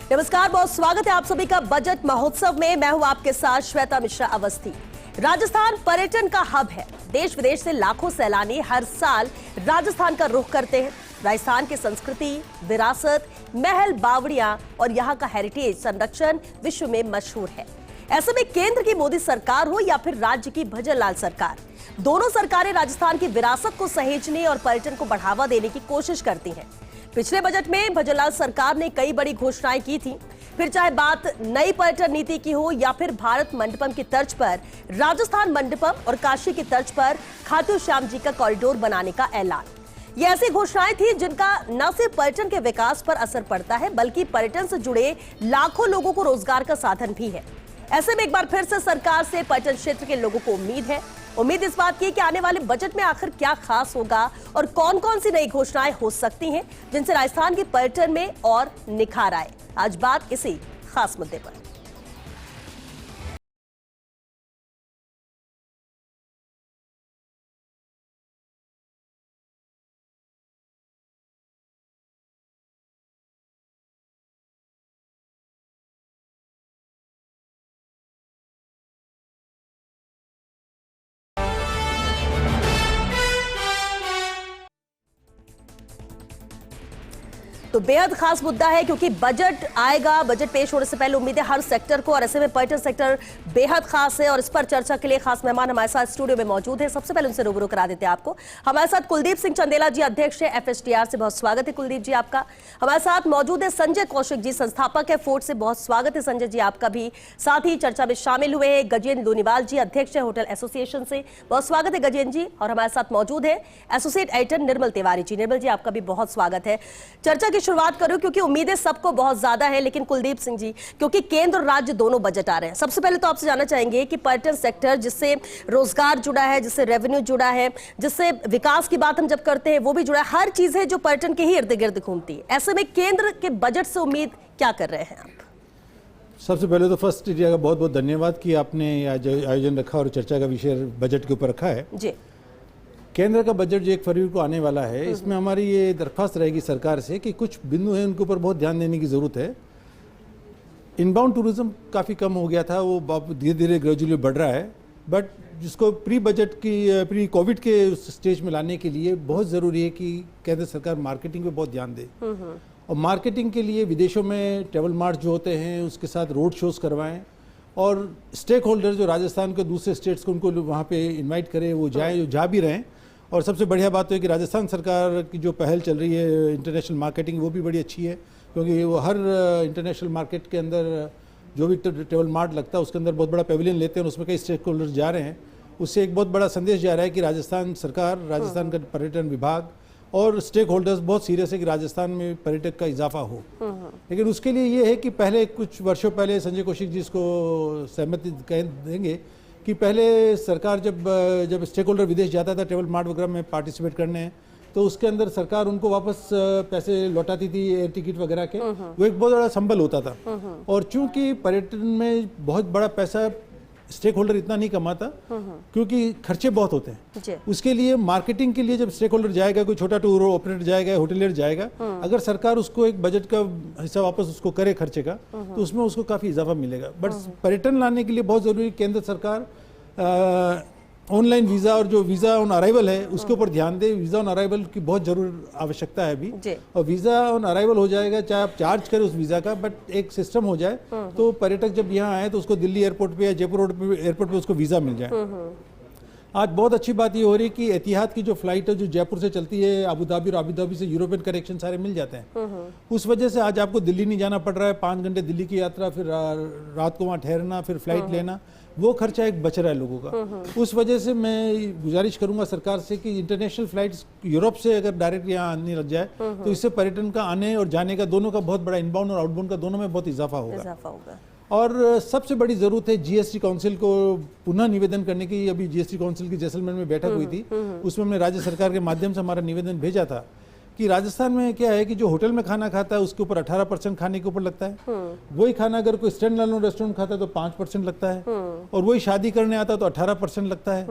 नमस्कार, बहुत स्वागत है आप सभी का बजट महोत्सव में। मैं हूं आपके साथ श्वेता मिश्रा अवस्थी। राजस्थान पर्यटन का हब है। देश विदेश से लाखों सैलानी हर साल राजस्थान का रुख करते हैं। राजस्थान की संस्कृति, विरासत, महल, बावड़ियां और यहाँ का हेरिटेज संरक्षण विश्व में मशहूर है। ऐसे में केंद्र की मोदी सरकार हो या फिर राज्य की भजनलाल सरकार, दोनों सरकारें राजस्थान की विरासत को सहेजने और पर्यटन को बढ़ावा देने की कोशिश करती हैं। पिछले बजट में भजनलाल सरकार ने कई बड़ी घोषणाएं की थी। फिर चाहे बात नई पर्यटन नीति की हो या फिर भारत मंडपम की तर्ज पर राजस्थान मंडपम और काशी की तर्ज पर खाटू श्याम जी का कॉरिडोर बनाने का ऐलान, ये ऐसी घोषणाएं थी जिनका न सिर्फ पर्यटन के विकास पर असर पड़ता है बल्कि पर्यटन से जुड़े लाखों लोगों को रोजगार का साधन भी है। ऐसे में एक बार फिर से सरकार से पर्यटन क्षेत्र के लोगों को उम्मीद इस बात की कि आने वाले बजट में आखिर क्या खास होगा और कौन कौन सी नई घोषणाएं हो सकती हैं जिनसे राजस्थान के पर्यटन में और निखार आए। आज बात इसी खास मुद्दे पर। तो बेहद खास मुद्दा है क्योंकि बजट आएगा। बजट पेश होने से पहले उम्मीदें हर सेक्टर को, और ऐसे में पर्यटन सेक्टर बेहद खास है। और इस पर चर्चा के लिए खास मेहमान हमारे साथ स्टूडियो में मौजूद है। सबसे पहले उनसे रूबरू करा देते हैं आपको। हमारे साथ कुलदीप सिंह चंदेला जी, अध्यक्ष है FSTR से, बहुत स्वागत है कुलदीप जी आपका। हमारे साथ मौजूद है संजय कौशिक जी, संस्थापक है फोर्ट से, बहुत स्वागत है संजय जी आपका भी। साथ ही चर्चा में शामिल हुए हैं गजेंद्र लोनीवाल जी, अध्यक्ष है होटल एसोसिएशन से, बहुत स्वागत है गजेंद्र जी। और हमारे साथ मौजूद है एसोसिएट एडिटर निर्मल तिवारी जी। निर्मल जी आपका भी बहुत स्वागत है। चर्चा की शुरुआत करूं क्योंकि उम्मीदें सबको बहुत ज्यादा है, लेकिन कुलदीप सिंह जी, क्योंकि केंद्र और राज्य दोनों बजट आ रहे हैं, सबसे पहले तो आपसे जानना चाहेंगे कि पर्यटन सेक्टर जिससे रोजगार जुड़ा है, जिससे रेवेन्यू जुड़ा है, जिससे विकास की बात हम जब करते हैं वो भी जुड़ा है, हर चीज है जो पर्यटन के ही इर्द गिर्द घूमती है। ऐसे में केंद्र के बजट से उम्मीद क्या कर रहे हैं आप? सबसे पहले तो फर्स्ट इंडिया का बहुत बहुत धन्यवाद कि आपने आयोजन रखा और चर्चा का विषय बजट के ऊपर रखा है जी। केंद्र का बजट जो 1 फरवरी को आने वाला है, इसमें हमारी ये दरख्वास्त रहेगी सरकार से कि कुछ बिंदु हैं उनके ऊपर बहुत ध्यान देने की ज़रूरत है। इनबाउंड टूरिज्म काफ़ी कम हो गया था, वो धीरे धीरे ग्रेजुअली बढ़ रहा है, बट जिसको प्री कोविड के स्टेज में लाने के लिए बहुत ज़रूरी है कि केंद्र सरकार मार्केटिंग पे बहुत ध्यान दे। और मार्केटिंग के लिए विदेशों में ट्रेवल मार्ट जो होते हैं उसके साथ रोड शोज़ करवाएं और स्टेक होल्डर जो राजस्थान के दूसरे स्टेट्स को उनको वहाँ पे इनवाइट करें, वो जाएँ, जो जा भी रहें। और सबसे बढ़िया बात तो है कि राजस्थान सरकार की जो पहल चल रही है इंटरनेशनल मार्केटिंग, वो भी बड़ी अच्छी है, क्योंकि वो हर इंटरनेशनल मार्केट के अंदर जो भी ट्रेवल मार्ट लगता है उसके अंदर बहुत बड़ा पेविलियन लेते हैं और उसमें कई स्टेक होल्डर्स जा रहे हैं। उससे एक बहुत बड़ा संदेश जा रहा है कि राजस्थान सरकार, राजस्थान का पर्यटन विभाग और स्टेक होल्डर्स बहुत सीरियस है कि राजस्थान में पर्यटक का इजाफा हो। लेकिन उसके लिए ये है कि पहले कुछ वर्षों पहले संजय कौशिक जी इसको सहमति कह देंगे कि पहले सरकार जब स्टेक होल्डर विदेश जाता था ट्रेवल मार्ट वगैरह में पार्टिसिपेट करने, तो उसके अंदर सरकार उनको वापस पैसे लौटाती थी एयर टिकट वगैरह के, वो एक बहुत बड़ा संबल होता था। और चूंकि पर्यटन में बहुत बड़ा पैसा स्टेक होल्डर इतना नहीं कमाता क्योंकि खर्चे बहुत होते हैं, उसके लिए मार्केटिंग के लिए जब स्टेक होल्डर जाएगा, कोई छोटा टूर ऑपरेटर जाएगा, होटलियर जाएगा, अगर सरकार उसको एक बजट का हिस्सा वापस उसको करे खर्चे का, तो उसमें उसको काफ़ी इजाफा मिलेगा। बट पर्यटन लाने के लिए बहुत ज़रूरी केंद्र सरकार ऑनलाइन वीज़ा और जो वीज़ा ऑन अराइवल है उसके ऊपर ध्यान दे। वीज़ा ऑन अराइवल की बहुत जरूर आवश्यकता है अभी, और वीज़ा ऑन अराइवल हो जाएगा, चाहे आप चार्ज करें उस वीज़ा का, बट एक सिस्टम हो जाए तो पर्यटक जब यहाँ आए तो उसको दिल्ली एयरपोर्ट पे या जयपुर एयरपोर्ट पे उसको वीज़ा मिल जाए। आज बहुत अच्छी बात ये हो रही है कि एतिहाद की जो फ्लाइट है जो जयपुर से चलती है अबू धाबी, और अबू धाबी से यूरोपियन कनेक्शन सारे मिल जाते हैं। उस वजह से आज आपको दिल्ली नहीं जाना पड़ रहा है, 5 घंटे दिल्ली की यात्रा, फिर रात को वहाँ ठहरना, फिर फ्लाइट लेना, वो खर्चा एक बच रहा है लोगों का। उस वजह से मैं गुजारिश करूंगा सरकार से कि इंटरनेशनल फ्लाइट्स यूरोप से अगर डायरेक्ट यहाँ आने लग जाए तो इससे पर्यटन का आने और जाने का दोनों का बहुत बड़ा इनबाउंड और आउटबाउंड का दोनों में बहुत इजाफा होगा। और सबसे बड़ी जरूरत है जीएसटी काउंसिल को पुनः निवेदन करने की। अभी जीएसटी काउंसिल की जैसलमेर में बैठक हुई थी, उसमें हमने राज्य सरकार के माध्यम से हमारा निवेदन भेजा था कि राजस्थान में क्या है कि जो होटल में खाना खाता है उसके ऊपर 18% खाने के ऊपर लगता है, वही खाना अगर कोई स्टैंड अलोन रेस्टोरेंट खाता है तो 5% लगता है, और वही शादी करने आता है तो 18% लगता है।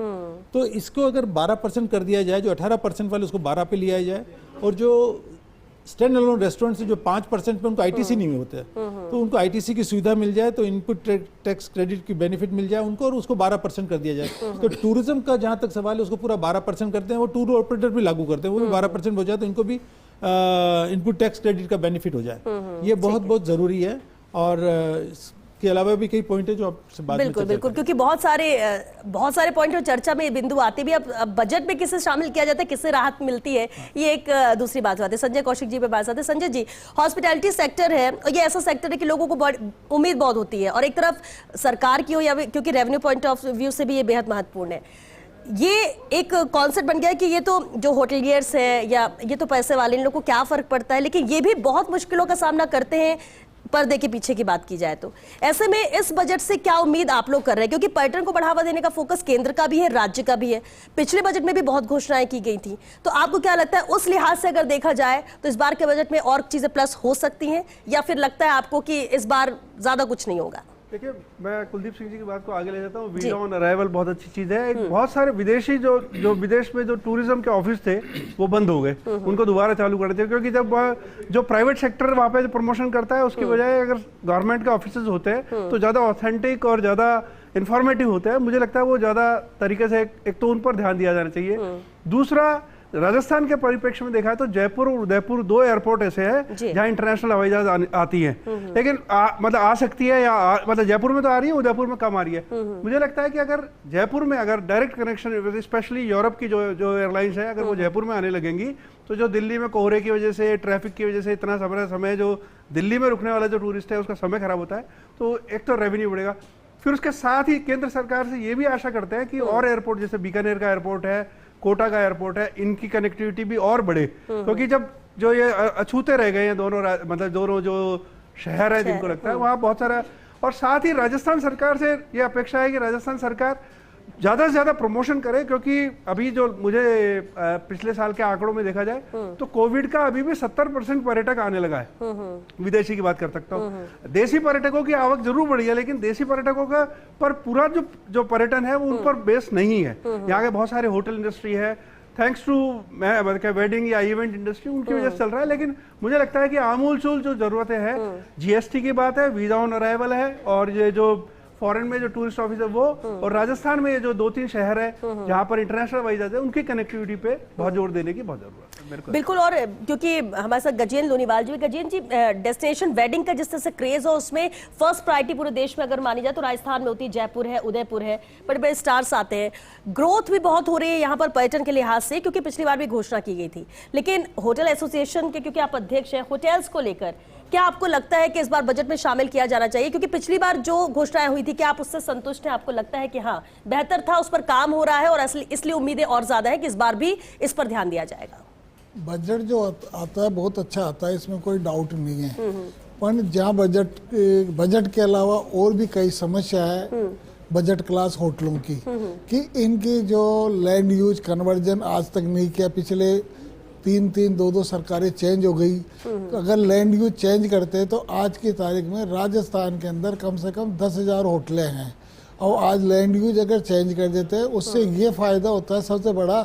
तो इसको अगर 12% कर दिया जाए, जो 18% वाले उसको 12 पे लिया जाए, और जो स्टैंड अलोन रेस्टोरेंट से जो 5% पे उनको आईटीसी नहीं होता है, तो उनको आईटीसी की सुविधा मिल जाए, तो इनपुट टैक्स क्रेडिट की बेनिफिट मिल जाए उनको, और उसको 12% कर दिया जाए। तो टूरिज्म का जहां तक सवाल है उसको पूरा 12% करते हैं, वो टूर ऑपरेटर भी लागू करते हैं, वो भी 12% हो जाए तो इनको भी इनपुट टैक्स क्रेडिट का बेनिफिट हो जाए। ये बहुत जरूरी है। और के अलावा भी कई पॉइंट है जो आपसे बात बिल्कुल बिल्कुल, क्योंकि बहुत सारे पॉइंट जो चर्चा में बिंदु आते भी। अब बजट में किसे शामिल किया जाता है, किससे राहत मिलती है, ये एक दूसरी बात है। संजय कौशिक जी पे बात आते हैं। संजय जी, हॉस्पिटैलिटी सेक्टर है और ये ऐसा सेक्टर है कि लोगों को उम्मीद बहुत होती है, और एक तरफ सरकार की हो या क्योंकि रेवेन्यू पॉइंट ऑफ व्यू से भी ये बेहद महत्वपूर्ण है। ये एक कॉन्सेप्ट बन गया है कि ये तो जो होटलियर्स है या ये तो पैसे वाले, इन लोगों को क्या फर्क पड़ता है, लेकिन ये भी बहुत मुश्किलों का सामना करते हैं पर्दे के पीछे की बात की जाए तो। ऐसे में इस बजट से क्या उम्मीद आप लोग कर रहे हैं, क्योंकि पर्यटन को बढ़ावा देने का फोकस केंद्र का भी है, राज्य का भी है। पिछले बजट में भी बहुत घोषणाएं की गई थी, तो आपको क्या लगता है उस लिहाज से अगर देखा जाए तो इस बार के बजट में और चीजें प्लस हो सकती हैं, या फिर लगता है आपको कि इस बार ज्यादा कुछ नहीं होगा? देखिए, मैं कुलदीप सिंह जी की बात को आगे ले जाता हूँ। वीजा ऑन अराइवल बहुत अच्छी चीज है। बहुत सारे विदेशी जो विदेश में जो टूरिज्म के ऑफिस थे वो बंद हो गए, उनको दोबारा चालू कर दिया, क्योंकि जब जो प्राइवेट सेक्टर वहाँ पे प्रमोशन करता है उसकी बजाय अगर गवर्नमेंट के ऑफिस होते हैं तो ज्यादा ऑथेंटिक और ज्यादा इंफॉर्मेटिव होते हैं। मुझे लगता है वो ज्यादा तरीके से एक तो उन पर ध्यान दिया जाना चाहिए। दूसरा, राजस्थान के परिप्रेक्ष्य में देखा है तो जयपुर और उदयपुर 2 एयरपोर्ट ऐसे हैं जहां इंटरनेशनल हवाई जहाज आती है, लेकिन मतलब आ सकती है या मतलब जयपुर में तो आ रही है, उदयपुर में कम आ रही है। मुझे लगता है कि अगर जयपुर में अगर डायरेक्ट कनेक्शन, स्पेशली यूरोप की जो एयरलाइंस है, अगर वो जयपुर में आने लगेंगी तो जो दिल्ली में कोहरे की वजह से, ट्रैफिक की वजह से इतना समय जो दिल्ली में रुकने वाला जो टूरिस्ट है उसका समय खराब होता है, तो एक तो रेवेन्यू बढ़ेगा। फिर उसके साथ ही केंद्र सरकार से ये भी आशा करते हैं कि और एयरपोर्ट, जैसे बीकानेर का एयरपोर्ट है, कोटा का एयरपोर्ट है, इनकी कनेक्टिविटी भी और बढ़े, क्योंकि जब जो ये अछूते रह गए हैं दोनों जो शहर है जिनको लगता है वहाँ बहुत सारा। और साथ ही राजस्थान सरकार से ये अपेक्षा है कि राजस्थान सरकार ज्यादा से ज्यादा प्रमोशन करे, क्योंकि अभी जो मुझे पिछले साल के आंकड़ों में देखा जाए तो कोविड का अभी भी 70% पर्यटक आने लगा है। विदेशी की बात कर सकता हूँ, देशी पर्यटकों की आवक जरूर बढ़ी है, लेकिन देशी पर्यटकों का पर पूरा जो पर्यटन है वो उन पर बेस नहीं है। यहाँ के बहुत सारे होटल इंडस्ट्री है, थैंक्स टू वेडिंग या इवेंट इंडस्ट्री, उनकी वजह से चल रहा है। लेकिन मुझे लगता है कि आमूल चूल जो जरूरतें हैं, जीएसटी की बात है, वीजा ऑन अराइवल है, और ये जो फॉरेन में जो टूरिस्ट ऑफिस है वो, और राजस्थान में ये जो 2-3 शहर है जहाँ पर इंटरनेशनल हवाई जहाज है, उनकी कनेक्टिविटी पे बहुत जोर देने की बहुत जरूरत है मेरे को। बिल्कुल, और क्योंकि हमारे साथ गजेंद्र लोनीवाल जी, गजेंद्र जी, डेस्टिनेशन वेडिंग का जिस तरह से क्रेज हो, उसमें फर्स्ट प्रायोरिटी पूरे देश में अगर मानी जाए तो राजस्थान में होती है, जयपुर है, उदयपुर है, बड़े बड़े स्टार्स आते हैं। ग्रोथ भी बहुत हो रही है यहाँ पर पर्यटन के लिहाज से, क्योंकि पिछली बार भी घोषणा की गई थी। लेकिन होटल एसोसिएशन के, क्योंकि आप अध्यक्ष हैं, होटल्स को लेकर क्या आपको लगता है कि इस बार बजट में शामिल किया जाना चाहिए? क्योंकि पिछली बार जो घोषणाएं हुई थी, क्या आप उससे संतुष्ट हैं? आपको लगता है कि हाँ बेहतर था, उस पर काम हो रहा है और इसलिए उम्मीदें और ज्यादा है कि इस बार भी इस पर ध्यान दिया जाएगा? बजट जो आता है बहुत अच्छा आता है, इसमें कोई डाउट नहीं है। पर जहाँ बजट के अलावा और भी कई समस्या है बजट क्लास होटलों की, कि इनकी जो लैंड यूज कन्वर्जन आज तक नहीं किया। पिछले 3-2 सरकारें चेंज हो गई। अगर लैंड यूज चेंज करते तो आज की तारीख में राजस्थान के अंदर कम से कम 10,000 होटलें हैं, और आज लैंड यूज अगर चेंज कर देते हैं उससे ये फायदा होता है सबसे बड़ा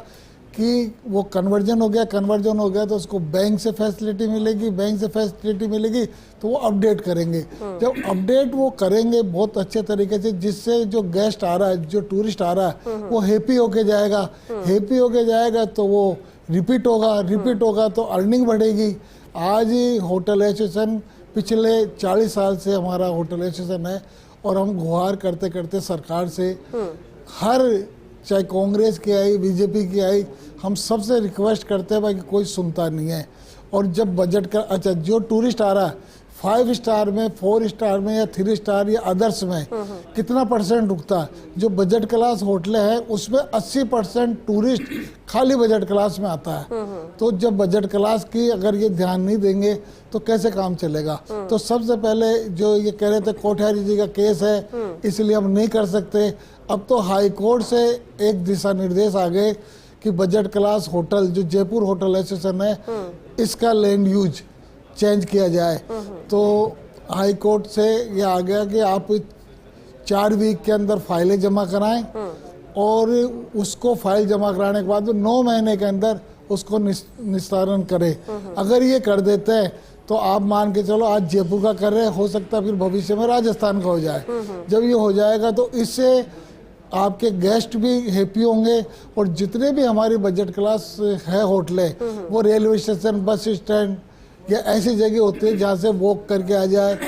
कि वो कन्वर्जन हो गया तो उसको बैंक से फैसिलिटी मिलेगी, तो वो अपडेट करेंगे। जब अपडेट वो करेंगे बहुत अच्छे तरीके से, जिससे जो गेस्ट आ रहा है, जो टूरिस्ट आ रहा है, वो हैप्पी होके जाएगा तो वो रिपीट होगा तो अर्निंग बढ़ेगी। आज ही होटल एसोसिएशन पिछले 40 साल से हमारा होटल एसोसिएशन है, और हम गुहार करते करते सरकार से हर, चाहे कांग्रेस की आई, बीजेपी की आई, हम सबसे रिक्वेस्ट करते हैं भाई, कोई सुनता नहीं है। और जब बजट का, अच्छा जो टूरिस्ट आ रहा है 5 स्टार में, 4 स्टार में या 3 स्टार या अदर्स में कितना % रुकता है? जो बजट क्लास होटलें हैं उसमें 80% टूरिस्ट खाली बजट क्लास में आता है। तो जब बजट क्लास की अगर ये ध्यान नहीं देंगे तो कैसे काम चलेगा? तो सबसे पहले जो ये कह रहे थे कोठारी जी का केस है, इसलिए हम नहीं कर सकते। अब तो हाई कोर्ट से एक दिशा निर्देश आ गए कि बजट क्लास होटल, जो जयपुर होटल एसोसिएशन है, इसका लैंड यूज चेंज किया जाए। तो हाई कोर्ट से ये आ गया कि आप 4 वीक के अंदर फाइलें जमा कराएं, और उसको फाइल जमा कराने के बाद 9 महीने के अंदर उसको निस्तारण करे। अगर ये कर देते हैं तो आप मान के चलो आज जयपुर का कर रहे हैं, हो सकता है फिर भविष्य में राजस्थान का हो जाए। जब ये हो जाएगा तो इससे आपके गेस्ट भी हैप्पी होंगे और जितने भी हमारी बजट क्लास है होटलें, वो रेलवे स्टेशन, बस स्टैंड या ऐसी जगह होती है जहाँ से वॉक करके आ जाए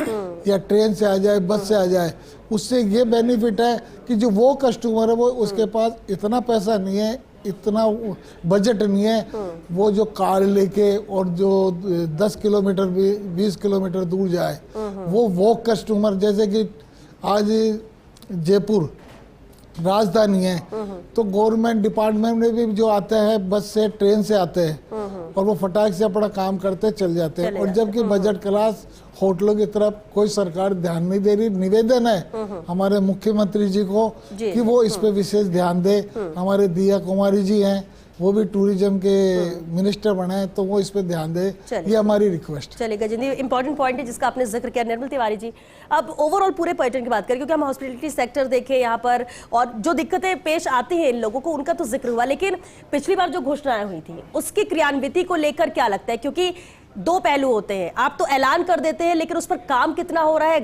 या ट्रेन से आ जाए, बस से आ जाए। उससे ये बेनिफिट है कि जो वो कस्टमर है वो उसके पास इतना पैसा नहीं है, इतना बजट नहीं है, वो जो कार लेके और जो 10 किलोमीटर 20 किलोमीटर दूर जाए, वो कस्टमर, जैसे कि आज जयपुर राजधानी है तो गवर्नमेंट डिपार्टमेंट में भी जो आते हैं बस से, ट्रेन से आते हैं और वो फटाक से अपना काम करते चल जाते हैं। और जबकि बजट क्लास होटलों की तरफ कोई सरकार ध्यान नहीं दे रही। निवेदन है हमारे मुख्यमंत्री जी को कि वो इस पे विशेष ध्यान दे। हमारे दिया कुमारी जी हैं, वो भी टूरिज्म के मिनिस्टर बने हैं, तो वो इस पे ध्यान दे, ये हमारी रिक्वेस्ट। चलिए गजेंद्र जी, इंपॉर्टेंट पॉइंट है जिसका आपने जिक्र किया। निर्मल तिवारी जी, अब ओवरऑल पूरे पर्यटन की बात करें, क्योंकि हम हॉस्पिटलिटी सेक्टर देखें यहाँ पर और जो दिक्कतें पेश आती हैं इन लोगों को, उनका तो जिक्र हुआ, लेकिन पिछली बार जो घोषणाएं हुई थी उसकी क्रियान्विति को लेकर क्या लगता है? क्योंकि दो पहलू होते हैं, आप तो ऐलान कर देते हैं लेकिन उस पर काम कितना हो रहा है,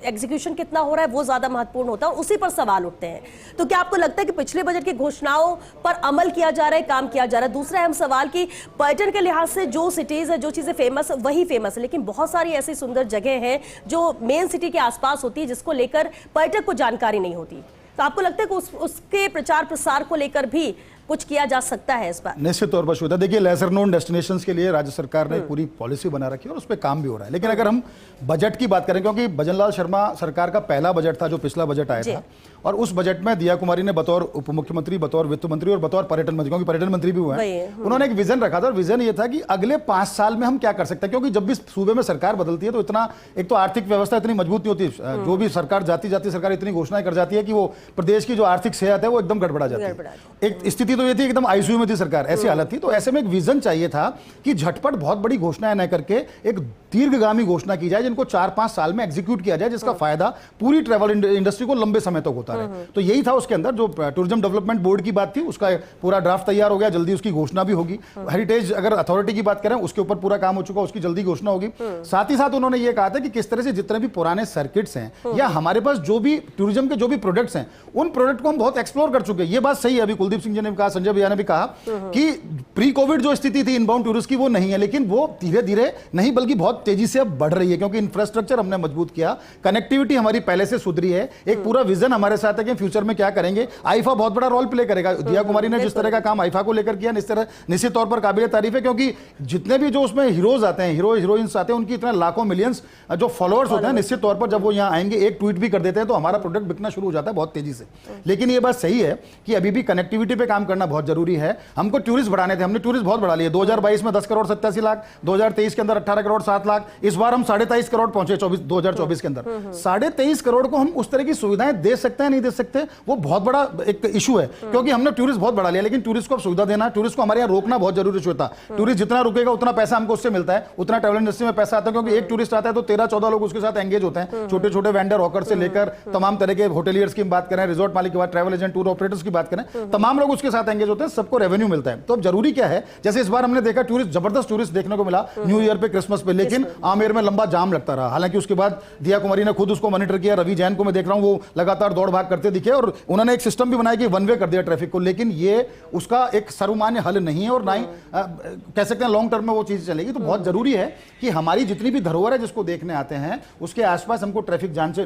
एग्जीक्यूशन कितना हो रहा है, वो ज्यादा महत्वपूर्ण होता है और उसी पर सवाल उठते हैं। तो क्या आपको लगता है कि पिछले बजट की घोषणाओं पर अमल किया जा रहा है, काम किया जा रहा है? दूसरा अहम सवाल कि पर्यटन के लिहाज से जो सिटीज है, जो चीजें फेमस वही फेमस है, लेकिन बहुत सारी ऐसी सुंदर जगह हैं जो मेन सिटी के आसपास होती है जिसको लेकर पर्यटक को जानकारी नहीं होती। तो आपको लगता है कि उसके प्रचार प्रसार को लेकर भी कुछ किया जा सकता है इस बार? निश्चित तौर पर शुद्ध, देखिए लेसर नोन डेस्टिनेशंस के लिए राज्य सरकार ने पूरी पॉलिसी बना रखी है और उस पर काम भी हो रहा है। लेकिन अगर हम बजट की बात करें, क्योंकि भजनलाल शर्मा सरकार का पहला बजट था जो पिछला बजट आया था, और उस बजट में दिया कुमारी ने बतौर उप मुख्यमंत्री, बतौर वित्त मंत्री और बतौर पर्यटन मंत्री, क्योंकि पर्यटन मंत्री भी हुए हैं, उन्होंने एक विजन रखा था। और विजन ये था कि अगले 5 साल में हम क्या कर सकते हैं, क्योंकि जब भी सूबे में सरकार बदलती है तो इतना, एक तो आर्थिक व्यवस्था इतनी मजबूत नहीं होती, जो भी सरकार जाती सरकार इतनी घोषणाएं कर जाती है कि वो प्रदेश की जो आर्थिक सेहत है वो एकदम गड़बड़ा जाती है। एक स्थिति तो ये थी, एकदम आईसीयू में थी सरकार, ऐसी हालत थी। तो ऐसे में एक विजन चाहिए था कि झटपट बहुत बड़ी घोषणाएं न करके एक दीर्घगामी घोषणा की जाए जिनको 4-5 साल में एग्जीक्यूट किया जाए, जिसका फायदा पूरी ट्रैवल इंडस्ट्री को लंबे समय तक होता रहे। तो यही था उसके अंदर। जो टूरिज्म डेवलपमेंट बोर्ड की बात थी उसका पूरा ड्राफ्ट तैयार हो गया, जल्दी उसकी घोषणा भी होगी। हेरिटेज अगर अथॉरिटी की बात करें उसके ऊपर पूरा काम हो चुका, उसकी जल्दी घोषणा होगी। साथ ही साथ उन्होंने ये कहा था कि किस तरह से जितने भी पुराने सर्किट्स हैं या हमारे पास जो भी टूरिज्म के जो भी प्रोडक्ट्स हैं, उन प्रोडक्ट को हम बहुत एक्सप्लोर कर चुके हैं। ये बात सही है, अभी कुलदीप सिंह जी ने भी कहा, संजय भैया ने भी कहा कि प्री कोविड जो स्थिति थी इनबाउंड टूरिस्ट की वो नहीं है, लेकिन वो धीरे धीरे नहीं बल्कि बहुत तेजी से अब बढ़ रही है, क्योंकि इंफ्रास्ट्रक्चर हमने मजबूत किया, कनेक्टिविटी हमारी पहले से सुधरी है, एक पूरा विजन हमारे साथ है कि फ्यूचर में क्या करेंगे। आईफा बहुत बड़ा रोल प्ले करेगा। दिया कुमारी ने जिस तरह का काम आईफा को लेकर किया, निश्चित तौर पर काबिल तारीफ है, क्योंकि जितने भी जो उसमें हीरोज आते हैं, हीरोइंस आते हैं, उनकी इतने लाखों मिलियंस जो फॉलोअर्स होते हैं, निश्चित तौर पर जब वो यहाँ आएंगे एक ट्वीट भी कर देते हैं तो हमारा प्रोडक्ट बिकना शुरू हो जाता है बहुत तेजी से। लेकिन ये बात सही है कि अभी भी कनेक्टिविटी पे काम करना बहुत जरूरी है। हमको टूरिस्ट बढ़ाने थे, हमने टूरिस्ट बहुत बढ़ा लिए। 2022 में 10 करोड़ 87 लाख, 2023 के अंदर 18 करोड़ 7 लाख, इस बार हम 23.5 करोड़ पहुंचे 2024 के अंदर। 23.5 करोड़ को हम उस तरह की सुविधाएं दे सकते हैं नहीं दे सकते, वो बहुत बड़ा एक इशू है, क्योंकि हमने टूरिस्ट बहुत बढ़ा लिया, लेकिन टूरिस्ट को अब सुविधा देना, टूरिस्ट को हमारे यहाँ रोकना बहुत जरूरी होता है। टूरिस्ट जितना रुकेगा उतना पैसा हमको उससे मिलता है, उतना ट्रैवल इंडस्ट्री में पैसा आता है, क्योंकि एक टूरिस्ट आता है तो 13-14 लोग उसके साथ एंगेज होते हैं, छोटे छोटे वेंडर हॉकर से लेकर तमाम तरह के होटेलियर्स की बात करें, रिजॉर्ट मालिक की बात, ट्रैवल एजेंट, टूर ऑपरेटर्स की बात करें, तमाम लोग उसके साथ एंगेज होते हैं, सबको रेवेन्यू मिलता है। तो अब जरूरी क्या है, जैसे इस बार हमने देखा टूरिस्ट, जबरदस्त टूरिस्ट देखने को मिला न्यू ईयर पे, क्रिसमस पे, लेकिन आमेर में लंबा जाम लगता रहा। हालांकि उसके बाद दिया कुमारी ने खुद उसको मॉनिटर किया, रवि जैन को मैं देख रहा हूं वो लगातार दौड़ भाग करते दिखे, और उन्होंने एक सिस्टम भी बनाया कि वन वे कर दिया ट्रैफिक को, लेकिन ये उसका एक सर्वमान्य हल नहीं है और ना ही कह सकते हैं लॉन्ग टर्म में वो चीज चलेगी। तो बहुत जरूरी है कि हमारी जितनी भी धरोहर है जिसको देखने आते हैं उसके आसपास हमको ट्रैफिक जाम से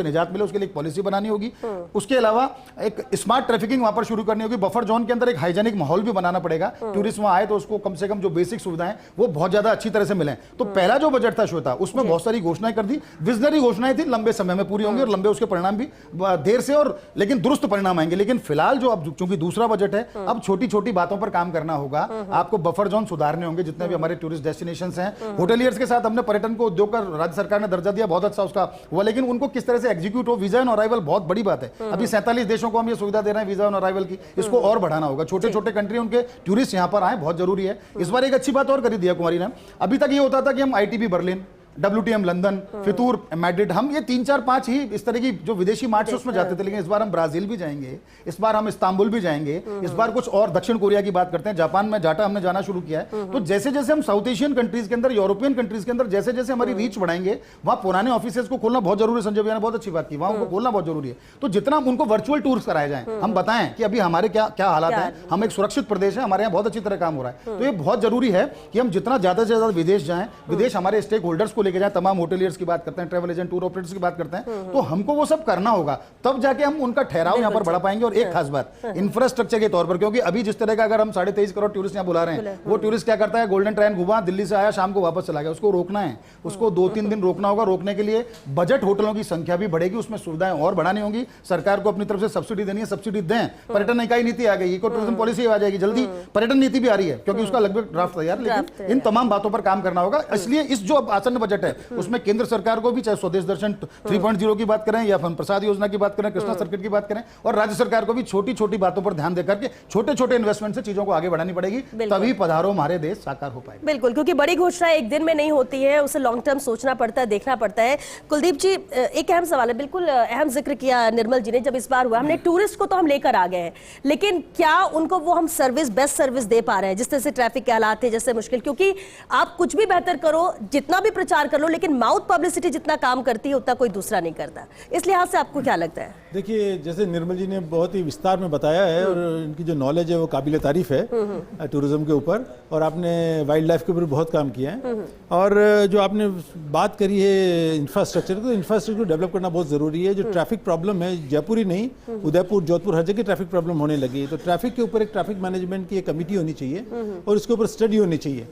निजात मिले, उसके लिए एक पॉलिसी बनानी होगी। उसके अलावा एक स्मार्ट ट्रैफिकिंग वहां पर शुरू करनी होगी। बफर जोन के अंदर एक हाइजेनिक माहौल भी बनाना पड़ेगा, टूरिस्ट वहां आए तो उसको कम से कम जो बेसिक सुविधाएं वो बहुत ज्यादा अच्छी तरह से मिले। तो पहला जो बजट था श्वेता, उसमें बहुत सारी घोषणाएं कर दी, विजनरी घोषणाएं थी, लंबे समय में पूरी होंगी और लंबे उसके परिणाम भी देर से और लेकिन दुरुस्त परिणाम आएंगे। लेकिन फिलहाल जो अब चूंकि दूसरा बजट है, अब छोटी छोटी बातों पर काम करना होगा। आपको बफर जोन सुधारने होंगे, जितने भी हमारे टूरिस्ट डेस्टिनेशंस हैं, होटेलियर्स के साथ हमने पर्यटन को उद्योग का राज्य सरकार ने दर्जा दिया, बहुत अच्छा उसका हुआ, लेकिन उनको किस तरह से एग्जीक्यूट हो, वीजा ऑन अराइवल बहुत बड़ी बात है। अभी 47 देशों को हम ये सुविधा दे रहे हैं वीजा ऑन अराइवल की, इसको और बढ़ाना होगा। छोटे छोटे कंट्री उनके टूरिस्ट यहाँ पर आए, बहुत जरूरी है। इस बार एक अच्छी बात और करी दिया कुमारी ने, अभी तक ये होता था कि हम ITB Berlin, WTM London, FITUR Madrid, हम ये 3 4 5 ही इस तरह की जो विदेशी मार्ट उसमें जाते थे। लेकिन इस बार हम ब्राजील भी जाएंगे, इस बार हम इस्तांबुल भी जाएंगे, इस बार कुछ और दक्षिण कोरिया की बात करते हैं, जापान में जाटा हमने जाना शुरू किया है। तो जैसे जैसे हम साउथ एशियन कंट्रीज के अंदर, यूरोपियन कंट्रीज के अंदर जैसे जैसे हमारी रीच बढ़ाएंगे, वहां पुराने ऑफिसेज को खोलना बहुत जरूरी है। संजय भैया ने बहुत अच्छी बात की, वहां उनको खोलना बहुत जरूरी है। तो जितना उनको वर्चुअल टूर्स कराए जाएं, हम बताएं कि अभी हमारे क्या क्या हालात हैं, हम एक सुरक्षित प्रदेश है, हमारे यहाँ बहुत अच्छी तरह काम हो रहा है। तो ये बहुत जरूरी है कि हम जितना ज्यादा से ज्यादा विदेश जाएं, विदेश हमारे स्टेक होल्डर्स को लेके जाएं, तमाम होटलियर्स की बात करते हैं, ट्रैवल एजेंट, टूर ऑपरेटर्स की बात करते हैं, तो हमको वो सब करना होगा, तब जाके हम उनका ठहराव यहाँ पर बढ़ा पाएंगे। और एक खास बात इंफ्रास्ट्रक्चर के तौर पर, क्योंकि अभी जिस तरह का अगर हम 23.5 करोड़ टूरिस्ट यहाँ बुला रहे हैं, वो टूरिस्ट क्या करता है, गोल्डन ट्रेन घुमा, दिल्ली से आया, शाम को वापस चला गया, उसको रोकना है, उसको 2-3 दिन रोकना होगा। रोकने के लिए बजट होटलों की संख्या भी बढ़ेगी, उसमें सुविधाएं और बढ़ानी होंगी, सरकार को अपनी तरफ से सब्सिडी देनी है, सब्सिडी दें। पर्यटन इकाई नीति आ गई, इको टूरिज्म पॉलिसी आ जाएगी, जल्दी पर्यटन नीति भी आ रही है, क्योंकि उसका लगभग ड्राफ्ट तैयार, लेकिन इन तमाम बातों पर काम करना होगा। इसलिए इस जो आसन्न बजट है उसमें केंद्र सरकार को भी, चाहे स्वदेश दर्शन 3.0 की बात करें या फिर प्रसाद योजना की बात करें, कृष्णा सर्किट की बात करें, और राज्य सरकार को भी छोटी छोटी बातों पर ध्यान देकर के छोटे छोटे इन्वेस्टमेंट से चीजों को आगे बढ़ानी पड़ेगी, तभी पधारो हमारे देश साकार हो पाएगा। बिल्कुल, क्योंकि बड़ी घोषणा एक दिन में नहीं होती है, उसे लॉन्ग टर्म सोचना पड़ता है, देखना पड़ता है। कुलदीप जी, एक अहम सवाल है, बिल्कुल अहम जिक्र किया निर्मल जी ने, जब इस बार हुआ हमने टूरिस्ट को तो हम लेकर आ गए हैं, लेकिन क्या उनको वो हम सर्विस, बेस्ट सर्विस दे पा रहे हैं? जिस तरह से ट्रैफिक के हालात है, जैसे मुश्किल, क्योंकि आप कुछ भी बेहतर करो, जितना भी प्रचार कर लो, लेकिन माउथ पब्लिसिटी जितना काम करती है उतना कोई दूसरा नहीं करता। इस लिहाज से आपको क्या लगता है? देखिए, जैसे निर्मल जी ने बहुत ही विस्तार में बताया है और इनकी जो नॉलेज है वो काबिल तारीफ है टूरिज्म के ऊपर, और आपने वाइल्ड लाइफ के ऊपर बहुत काम किया है। और जो आपने बात करी है इंफ्रास्ट्रक्चर, तो इंफ्रास्ट्रक्चर को डेवलप करना बहुत ज़रूरी है। जो ट्रैफिक प्रॉब्लम है, जयपुर ही नहीं, उदयपुर, जोधपुर, हर जगह ट्रैफिक प्रॉब्लम होने लगी है। तो ट्रैफिक के ऊपर एक ट्रैफिक मैनेजमेंट की एक कमेटी होनी चाहिए और इसके ऊपर स्टडी होनी चाहिए।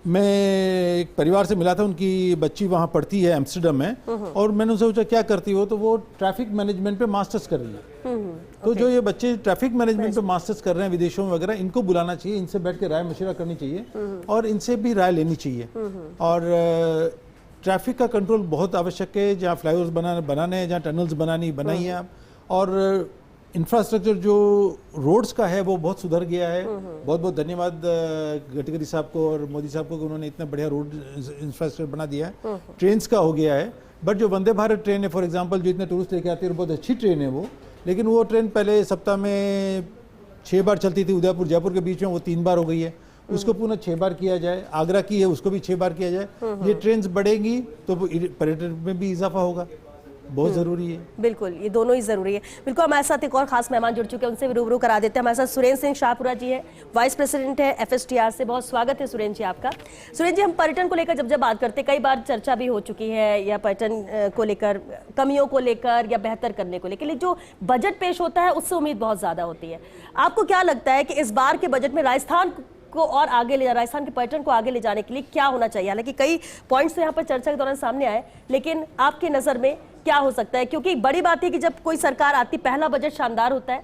मैं एक परिवार से मिला था, उनकी बच्ची वहाँ पढ़ती है एम्स्टर्डम में, और मैंने उनसे पूछा क्या करती हो, तो वो ट्रैफिक मैनेजमेंट पे मास्टर्स कर रही है। तो जो ये बच्चे ट्रैफिक मैनेजमेंट पे मास्टर्स कर रहे हैं विदेशों में वगैरह, इनको बुलाना चाहिए, इनसे बैठ के राय मशवरा करनी चाहिए और इनसे भी राय लेनी चाहिए। और ट्रैफिक का कंट्रोल बहुत आवश्यक है, जहाँ फ्लाईओवर्स बनाने हैं, जहाँ टनल्स बनाइए आप। और इंफ्रास्ट्रक्चर जो रोड्स का है वो बहुत सुधर गया है। बहुत बहुत धन्यवाद गडकरी साहब को और मोदी साहब को कि उन्होंने इतना बढ़िया रोड इंफ्रास्ट्रक्चर बना दिया है। ट्रेन्स का हो गया है, बट जो वंदे भारत ट्रेन है फॉर एग्जांपल, जो इतने टूरिस्ट लेके आती है, बहुत अच्छी ट्रेन है वो, लेकिन वो ट्रेन पहले सप्ताह में 6 बार चलती थी, उदयपुर जयपुर के बीच में वो 3 बार हो गई है। उसको पुनः 6 बार किया जाए। आगरा की है, उसको भी 6 बार किया जाए। ये ट्रेन बढ़ेंगी तो पर्यटन में भी इजाफा होगा, बहुत जरूरी है। बिल्कुल, ये दोनों ही जरूरी है। बिल्कुल, हमारे साथ एक और खास मेहमान जुड़ चुके हैं, उनसे भी रूबरू करा देते हैं। हमारे साथ सुरेंद्र सिंह शाहपुरा जी है, वाइस प्रेसिडेंट है FSTR से। बहुत स्वागत है सुरेंद्र जी आपका। सुरेंद्र जी, हम पर्यटन को लेकर जब बात करते हैं, कई बार चर्चा भी हो चुकी है, या पर्यटन को लेकर कमियों को लेकर या बेहतर करने को लेकर, जो बजट पेश होता है उससे उम्मीद बहुत ज्यादा होती है। आपको क्या लगता है कि इस बार के बजट में राजस्थान को और आगे ले, राजस्थान के पर्यटन को आगे ले जाने के लिए क्या होना चाहिए? हालांकि कई पॉइंट्स तो यहाँ पर चर्चा के दौरान सामने आए, लेकिन आपके नजर में क्या हो सकता है? क्योंकि बड़ी बात है कि जब कोई सरकार आती, पहला बजट शानदार होता है,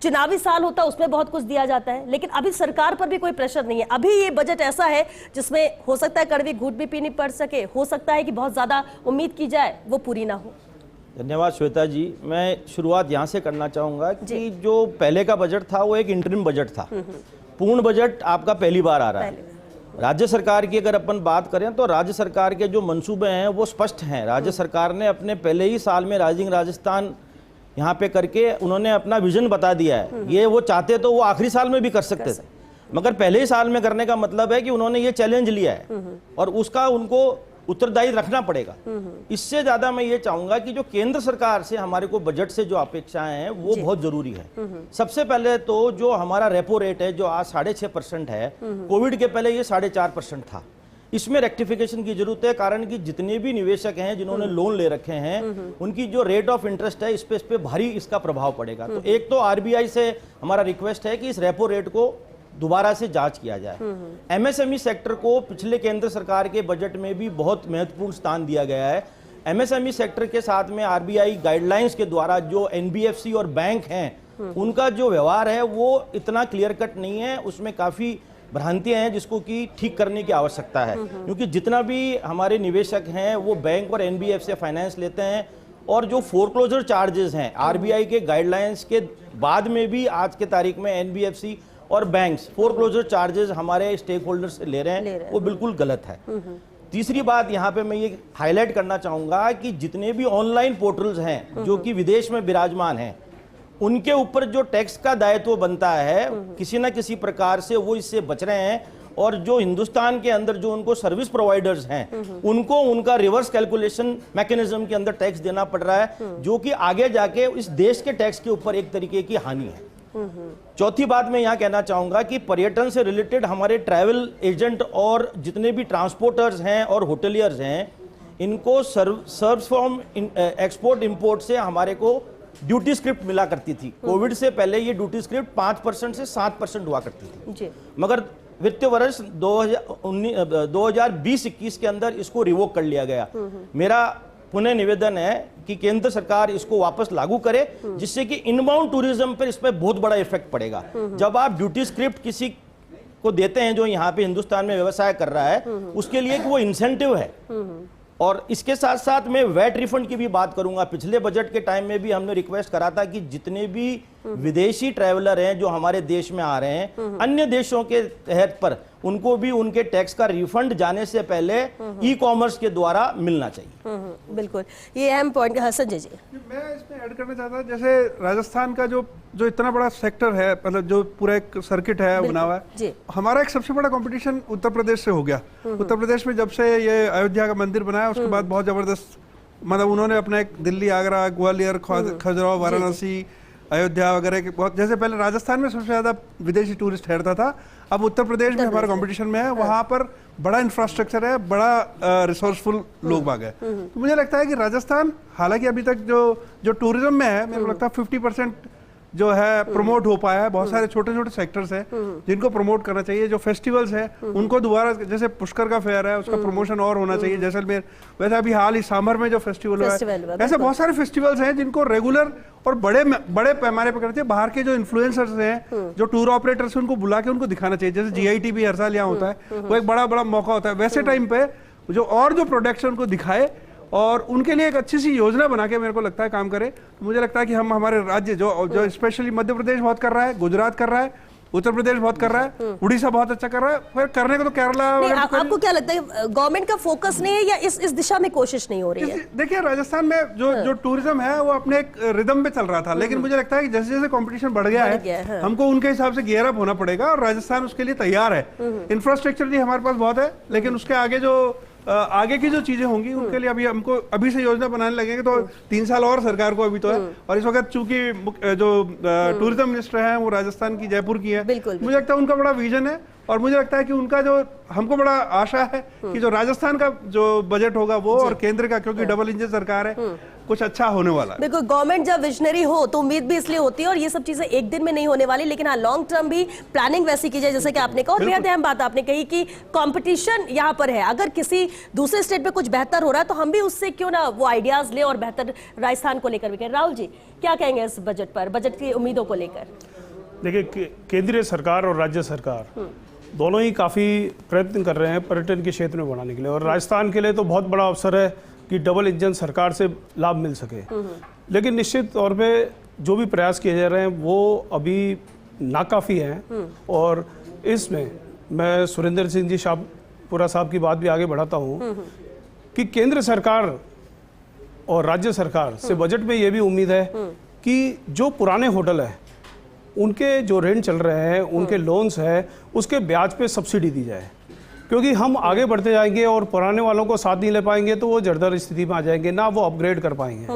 चुनावी साल होता है, उसमें बहुत कुछ दिया जाता है, लेकिन अभी सरकार पर भी कोई प्रेशर नहीं है। अभी ये बजट ऐसा है जिसमें हो सकता है कड़वी घूंट भी पीनी पड़ सके, हो सकता है कि बहुत ज्यादा उम्मीद की जाए वो पूरी ना हो। धन्यवाद श्वेता जी। मैं शुरुआत यहाँ से करना चाहूँगा कि जो पहले का बजट था वो एक इंटरिम बजट था। पूर्ण बजट आपका पहली बार आ रहा है। राज्य सरकार की अगर अपन बात करें तो राज्य सरकार के जो मंसूबे हैं वो स्पष्ट हैं। राज्य सरकार ने अपने पहले ही साल में राइजिंग राजस्थान यहाँ पे करके उन्होंने अपना विजन बता दिया है। ये वो चाहते तो वो आखिरी साल में भी कर सकते थे, मगर पहले ही साल में करने का मतलब है कि उन्होंने ये चैलेंज लिया है और उसका उनको उत्तरदायी रखना पड़ेगा। इससे ज्यादा मैं ये चाहूंगा कि जो केंद्र सरकार से हमारे को बजट से जो अपेक्षाएं हैं वो बहुत जरूरी है। सबसे पहले तो जो हमारा रेपो रेट है जो आज 6.5% है, कोविड के पहले ये 4.5% था। इसमें रेक्टिफिकेशन की जरूरत है, कारण कि जितने भी निवेशक हैं जिन्होंने लोन ले रखे हैं उनकी जो रेट ऑफ इंटरेस्ट है इस पे भारी इसका प्रभाव पड़ेगा। तो एक तो RBI से हमारा रिक्वेस्ट है कि इस रेपो रेट को दोबारा से जांच किया जाए। MSME सेक्टर को पिछले केंद्र सरकार के बजट में भी बहुत महत्वपूर्ण स्थान दिया गया है। MSME सेक्टर के साथ में RBI गाइडलाइंस के द्वारा जो NBFC और बैंक हैं उनका जो व्यवहार है वो इतना क्लियर कट नहीं है, उसमें काफ़ी भ्रांतियां हैं जिसको कि ठीक करने की आवश्यकता है। क्योंकि जितना भी हमारे निवेशक हैं वो बैंक और NBFC से फाइनेंस लेते हैं, और जो फोरक्लोजर चार्जेस हैं RBI के गाइडलाइंस के बाद में भी आज के तारीख में NBFC और बैंक्स फोरक्लोजर चार्जेस हमारे स्टेक होल्डर से ले रहे हैं, वो बिल्कुल गलत है। तीसरी बात यहाँ पे मैं ये हाईलाइट करना चाहूंगा कि जितने भी ऑनलाइन पोर्टल्स हैं जो कि विदेश में विराजमान हैं, उनके ऊपर जो टैक्स का दायित्व बनता है किसी ना किसी प्रकार से वो इससे बच रहे हैं, और जो हिंदुस्तान के अंदर जो उनको सर्विस प्रोवाइडर्स हैं उनको उनका रिवर्स कैलकुलेशन मैकेनिज्म के अंदर टैक्स देना पड़ रहा है, जो कि आगे जाके इस देश के टैक्स के ऊपर एक तरीके की हानि है। चौथी बात मैं यहाँ कहना चाहूंगा कि पर्यटन से रिलेटेड हमारे ट्रैवल एजेंट और जितने भी ट्रांसपोर्टर्स हैं और होटलियर्स हैं, इनको सर्व फ्रॉम एक्सपोर्ट इंपोर्ट से हमारे को ड्यूटी स्क्रिप्ट मिला करती थी। कोविड से पहले ये ड्यूटी स्क्रिप्ट 5% से 7% हुआ करती थी जी। मगर वित्तीय वर्ष 2020-21 के अंदर इसको रिवोक कर लिया गया। मेरा पुनः निवेदन है कि केंद्र सरकार इसको वापस लागू करे, जिससे कि इनबाउंड टूरिज्म पर इस पर बहुत बड़ा इफेक्ट पड़ेगा। जब आप ड्यूटी स्क्रिप्ट किसी को देते हैं जो यहाँ पे हिंदुस्तान में व्यवसाय कर रहा है, उसके लिए कि वो इंसेंटिव है। और इसके साथ साथ मैं वैट रिफंड की भी बात करूंगा। पिछले बजट के टाइम में भी हमने रिक्वेस्ट करा था कि जितने भी विदेशी ट्रैवलर हैं जो हमारे देश में आ रहे हैं अन्य देशों के तहत पर, उनको भी उनके टैक्स का रिफंड जाने से पहले ई कॉमर्स के द्वारा मिलना चाहिए। बिल्कुल, ये अहम पॉइंट है। संजय जी, मैं इसमें ऐड करना चाहता हूँ, जैसे राजस्थान का जो इतना बड़ा सेक्टर है, मतलब जो पूरा एक सर्किट है बना हुआ है, हमारा एक सबसे बड़ा कंपटीशन उत्तर प्रदेश से हो गया। उत्तर प्रदेश में जब से ये अयोध्या का मंदिर बनाया उसके बाद बहुत जबरदस्त, मतलब उन्होंने अपने दिल्ली, आगरा, ग्वालियर, खजुराहो, वाराणसी, अयोध्या वगैरह के बहुत, जैसे पहले राजस्थान में सबसे ज्यादा विदेशी टूरिस्ट ठहरता था, अब उत्तर प्रदेश में हमारा कंपटीशन में है। वहां पर बड़ा इंफ्रास्ट्रक्चर है, बड़ा रिसोर्सफुल लोग बाग है। तो मुझे लगता है कि राजस्थान, हालांकि अभी तक जो टूरिज्म में है, मेरे को लगता है 50% जो है प्रमोट हो पाया है। बहुत सारे छोटे छोटे सेक्टर्स हैं जिनको प्रमोट करना चाहिए। जो फेस्टिवल्स हैं उनको दोबारा, जैसे पुष्कर का फेयर है उसका प्रमोशन और होना चाहिए, जैसलमेर, वैसे अभी हाल ही सांभर में जो फेस्टिवल है, ऐसे बहुत सारे फेस्टिवल्स हैं जिनको रेगुलर और बड़े पैमाने पर करते हैं। बाहर के जो इन्फ्लुएंसर्स हैं, जो टूर ऑपरेटर्स हैं, उनको बुला के उनको दिखाना चाहिए। जैसे GIT भी हर साल यहाँ होता है, वो एक बड़ा मौका होता है। वैसे टाइम पे जो प्रोडक्ट्स उनको दिखाए और उनके लिए एक अच्छी सी योजना बना के मेरे को लगता है काम करे। तो मुझे लगता है कि हम हमारे राज्य जो स्पेशली मध्य प्रदेश बहुत कर रहा है, गुजरात कर रहा है, उत्तर प्रदेश बहुत कर रहा है, उड़ीसा बहुत अच्छा कर रहा है, फिर करने को तो केरला। आपको क्या लगता है, गवर्नमेंट का फोकस नहीं है या इस दिशा में कोशिश नहीं हो रही है? देखिए, राजस्थान में जो टूरिज्म है वो अपने एक रिदम पे चल रहा था, लेकिन मुझे लगता है कि जैसे जैसे कंपटीशन बढ़ गया है, हमको उनके हिसाब से गियर अप होना पड़ेगा और राजस्थान उसके लिए तैयार है। इंफ्रास्ट्रक्चर भी हमारे पास बहुत है, लेकिन उसके आगे की जो चीजें होंगी उनके लिए हमको अभी से योजना बनाने लगेंगे तो 3 साल और सरकार को अभी तो है। और इस वक्त चूंकि जो टूरिज्म मिनिस्टर है वो राजस्थान की, जयपुर की है, मुझे लगता है उनका बड़ा विजन है। और मुझे लगता है कि उनका हमको बड़ा आशा है कि जो राजस्थान का जो बजट होगा वो और केंद्र का, क्योंकि डबल इंजन सरकार है, कुछ अच्छा होने वाला है। बिल्कुल, गवर्नमेंट जब विजनरी हो तो उम्मीद भी इसलिए होती है, और ये सब चीजें एक दिन में नहीं होने वाली, लेकिन हाँ लॉन्ग टर्म भी प्लानिंग वैसी की जाए जैसे कि आपने कहा। और बेहद अहम बात आपने कही कि कंपटीशन यहाँ पर है, अगर किसी दूसरे स्टेट पे कुछ बेहतर हो रहा है तो हम भी उससे क्यों ना वो आइडियाज ले और बेहतर राजस्थान को लेकर भी करें। राहुल जी, क्या कहेंगे इस बजट पर, बजट की उम्मीदों को लेकर? देखिए, केंद्रीय सरकार और राज्य सरकार दोनों ही काफ़ी प्रयत्न कर रहे हैं पर्यटन के क्षेत्र में बढ़ाने के लिए, और राजस्थान के लिए तो बहुत बड़ा अवसर है कि डबल इंजन सरकार से लाभ मिल सके। लेकिन निश्चित तौर पे जो भी प्रयास किए जा रहे हैं वो अभी नाकाफ़ी हैं, और इसमें मैं सुरेंद्र सिंह जी शाहपुरा साहब की बात भी आगे बढ़ाता हूँ कि केंद्र सरकार और राज्य सरकार से बजट में ये भी उम्मीद है कि जो पुराने होटल है उनके जो रेंट चल रहे हैं, उनके लोन्स हैं, उसके ब्याज पे सब्सिडी दी जाए, क्योंकि हम आगे बढ़ते जाएंगे और पुराने वालों को साथ नहीं ले पाएंगे तो वो जर्जर स्थिति में आ जाएंगे, ना वो अपग्रेड कर पाएंगे।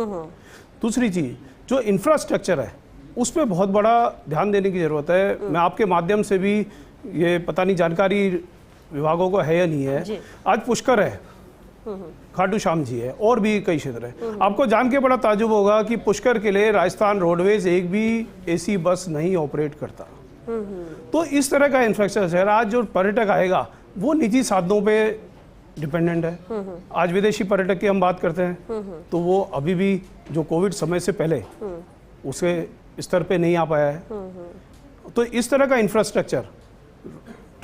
दूसरी चीज़, जो इंफ्रास्ट्रक्चर है उस पर बहुत बड़ा ध्यान देने की ज़रूरत है। मैं आपके माध्यम से भी, ये पता नहीं जानकारी विभागों को है या नहीं है, आज पुष्कर है, खाटू श्याम जी है, और भी कई क्षेत्र है। आपको जान के बड़ा ताजुब होगा कि पुष्कर के लिए राजस्थान रोडवेज एक भी AC बस नहीं ऑपरेट करता। तो इस तरह का इंफ्रास्ट्रक्चर, आज जो पर्यटक आएगा वो निजी साधनों पे डिपेंडेंट है। आज विदेशी पर्यटक की हम बात करते हैं तो वो अभी भी जो कोविड समय से पहले उसके स्तर पे नहीं आ पाया है। तो इस तरह का इंफ्रास्ट्रक्चर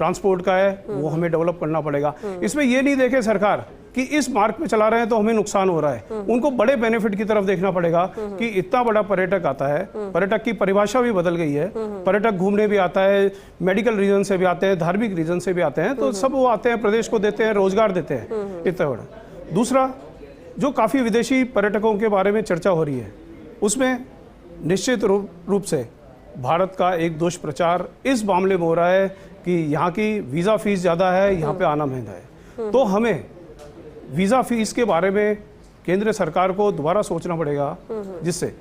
ट्रांसपोर्ट का है वो हमें डेवलप करना पड़ेगा। इसमें ये नहीं देखे सरकार कि इस मार्ग पे चला रहे हैं तो हमें नुकसान हो रहा है, उनको बड़े बेनिफिट की तरफ देखना पड़ेगा कि इतना बड़ा पर्यटक आता है, पर्यटक की परिभाषा भी बदल गई है, पर्यटक घूमने भी आता है, मेडिकल रीजन से भी आते हैं, धार्मिक रीजन से भी आते हैं, तो सब वो आते हैं, प्रदेश को देते हैं, रोजगार देते हैं, इतना बड़ा। दूसरा, जो काफ़ी विदेशी पर्यटकों के बारे में चर्चा हो रही है, उसमें निश्चित रूप से भारत का एक दुष्प्रचार इस मामले में हो रहा है कि यहाँ की वीज़ा फीस ज़्यादा है, यहाँ पे आना महंगा है। तो हमें वीज़ा फीस के बारे में केंद्र सरकार को दोबारा सोचना पड़ेगा, जिससे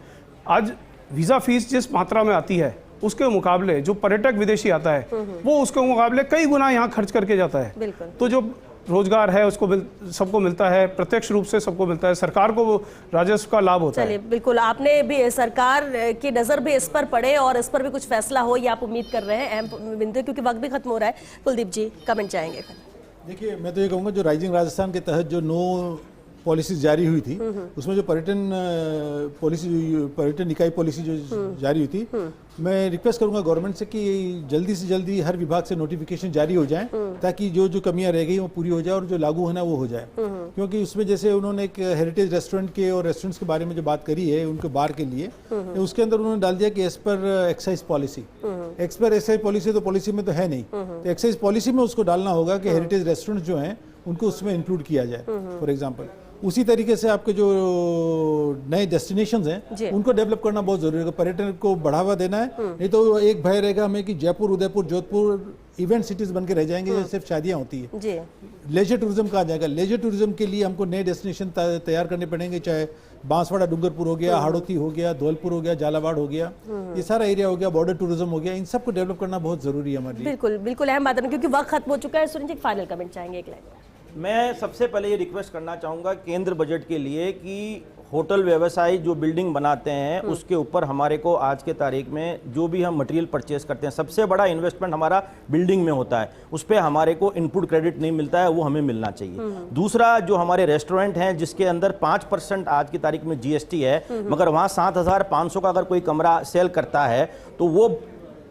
आज वीज़ा फीस जिस मात्रा में आती है उसके मुकाबले जो पर्यटक विदेशी आता है वो उसके मुकाबले कई गुना यहाँ खर्च करके जाता है। तो जो रोजगार है उसको सबको मिलता है, प्रत्यक्ष रूप से सबको मिलता है, सरकार को राजस्व का लाभ होता है। चलिए, बिल्कुल आपने भी सरकार की नजर भी इस पर पड़े और इस पर भी कुछ फैसला हो, ये आप उम्मीद कर रहे हैं अहम बिंदु, क्योंकि वक्त भी खत्म हो रहा है। कुलदीप जी कमेंट चाहेंगे? देखिए, मैं तो ये कहूँगा जो राइजिंग राजस्थान के तहत जो नो पॉलिसीज जारी हुई थी, उसमें जो पर्यटन इकाई पॉलिसी जो जारी हुई थी, मैं रिक्वेस्ट करूंगा गवर्नमेंट से कि जल्दी से जल्दी हर विभाग से नोटिफिकेशन जारी हो जाए, ताकि जो जो कमियां रह गई वो पूरी हो जाए और जो लागू होना वो हो जाए। क्योंकि उसमें जैसे उन्होंने एक हेरिटेज रेस्टोरेंट के और रेस्टोरेंट्स के बारे में जो बात करी है उनके बार के लिए, उसके अंदर उन्होंने डाल दिया कि एज पर एक्साइज पॉलिसी। एक्स पर एक्साइज पॉलिसी तो पॉलिसी में तो है नहीं, तो एक्साइज पॉलिसी में उसको डालना होगा कि हेरिटेज रेस्टोरेंट जो हैं उनको उसमें इंक्लूड किया जाए। फॉर एग्जाम्पल, उसी तरीके से आपके जो नए डेस्टिनेशंस हैं उनको डेवलप करना बहुत जरूरी है। पर्यटन को बढ़ावा देना है, नहीं तो एक भय रहेगा हमें कि जयपुर, उदयपुर, जोधपुर इवेंट सिटीज बन के रह जाएंगे जैसे सिर्फ शादियां होती है। लेजर टूरिज्म कहाँ जाएगा? लेजर टूरिज्म के लिए हमको नए डेस्टिनेशन तैयार करने पड़ेंगे, चाहे बांसवाड़ा डूंगरपुर हो गया, हाड़ौती हो गया, धौलपुर हो गया, झालावाड़ हो गया, ये सारा एरिया हो गया, बॉर्डर टूरिज्म हो गया, इन सबको डेवलप करना बहुत जरूरी है हमारे लिए। बिल्कुल बिल्कुल अहम बात है, क्योंकि वक्त खत्म हो चुका है। सुनील जी फाइनल कमेंट चाहेंगे? एक लाइन। मैं सबसे पहले ये रिक्वेस्ट करना चाहूँगा केंद्र बजट के लिए कि होटल व्यवसायी जो बिल्डिंग बनाते हैं उसके ऊपर हमारे को आज के तारीख में जो भी हम मटेरियल परचेस करते हैं, सबसे बड़ा इन्वेस्टमेंट हमारा बिल्डिंग में होता है, उस पर हमारे को इनपुट क्रेडिट नहीं मिलता है, वो हमें मिलना चाहिए। दूसरा, जो हमारे रेस्टोरेंट हैं जिसके अंदर 5% आज की तारीख में जीएसटी है, मगर वहाँ 7,500 का अगर कोई कमरा सेल करता है तो वो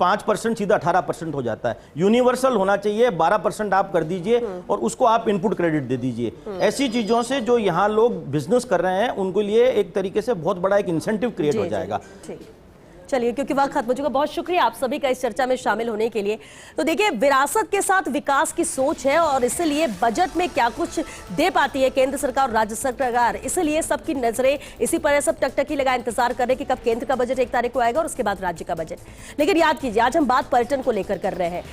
5% सीधा 18% हो जाता है। यूनिवर्सल होना चाहिए, 12% आप कर दीजिए और उसको आप इनपुट क्रेडिट दे दीजिए। ऐसी चीजों से जो यहाँ लोग बिजनेस कर रहे हैं उनके लिए एक तरीके से बहुत बड़ा एक इंसेंटिव क्रिएट हो जाएगा। चलिए, क्योंकि वक्त खत्म हो चुका, बहुत शुक्रिया आप सभी का इस चर्चा में शामिल होने के लिए। तो देखिए, विरासत के साथ विकास की सोच है और इसलिए बजट में क्या कुछ दे पाती है केंद्र सरकार और राज्य सरकार, इसलिए सबकी नजरें इसी पर सब टकटकी लगा इंतजार कर रहे हैं कि कब केंद्र का बजट 1 तारीख को आएगा और उसके बाद राज्य का बजट। लेकिन याद कीजिए, आज हम बात पर्यटन को लेकर कर रहे हैं।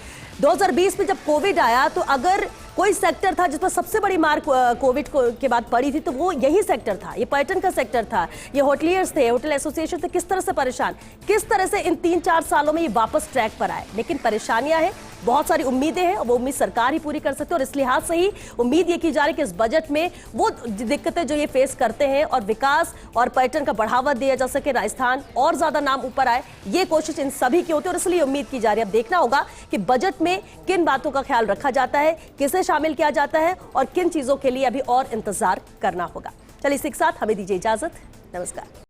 2020 में जब कोविड आया तो अगर कोई सेक्टर था जिस पर सबसे बड़ी मार कोविड के बाद पड़ी थी तो वो यही सेक्टर था, ये पर्यटन का सेक्टर था। ये होटलियर्स थे, होटल एसोसिएशन थे, किस तरह से परेशान, किस तरह से इन 3-4 सालों में ये वापस ट्रैक पर आए। लेकिन परेशानियां हैं, बहुत सारी उम्मीदें हैं और वो उम्मीद सरकार ही पूरी कर सकती है और इस लिहाज से ही उम्मीद ये की जा रही है कि इस बजट में वो दिक्कतें जो ये फेस करते हैं और विकास और पर्यटन का बढ़ावा दिया जा सके, राजस्थान और ज्यादा नाम ऊपर आए, ये कोशिश इन सभी की होती है और इसलिए उम्मीद की जा रही है। अब देखना होगा कि बजट में किन बातों का ख्याल रखा जाता है, किसे शामिल किया जाता है और किन चीजों के लिए अभी और इंतजार करना होगा। चलिए, इसी के साथ हमें दीजिए इजाजत। नमस्कार।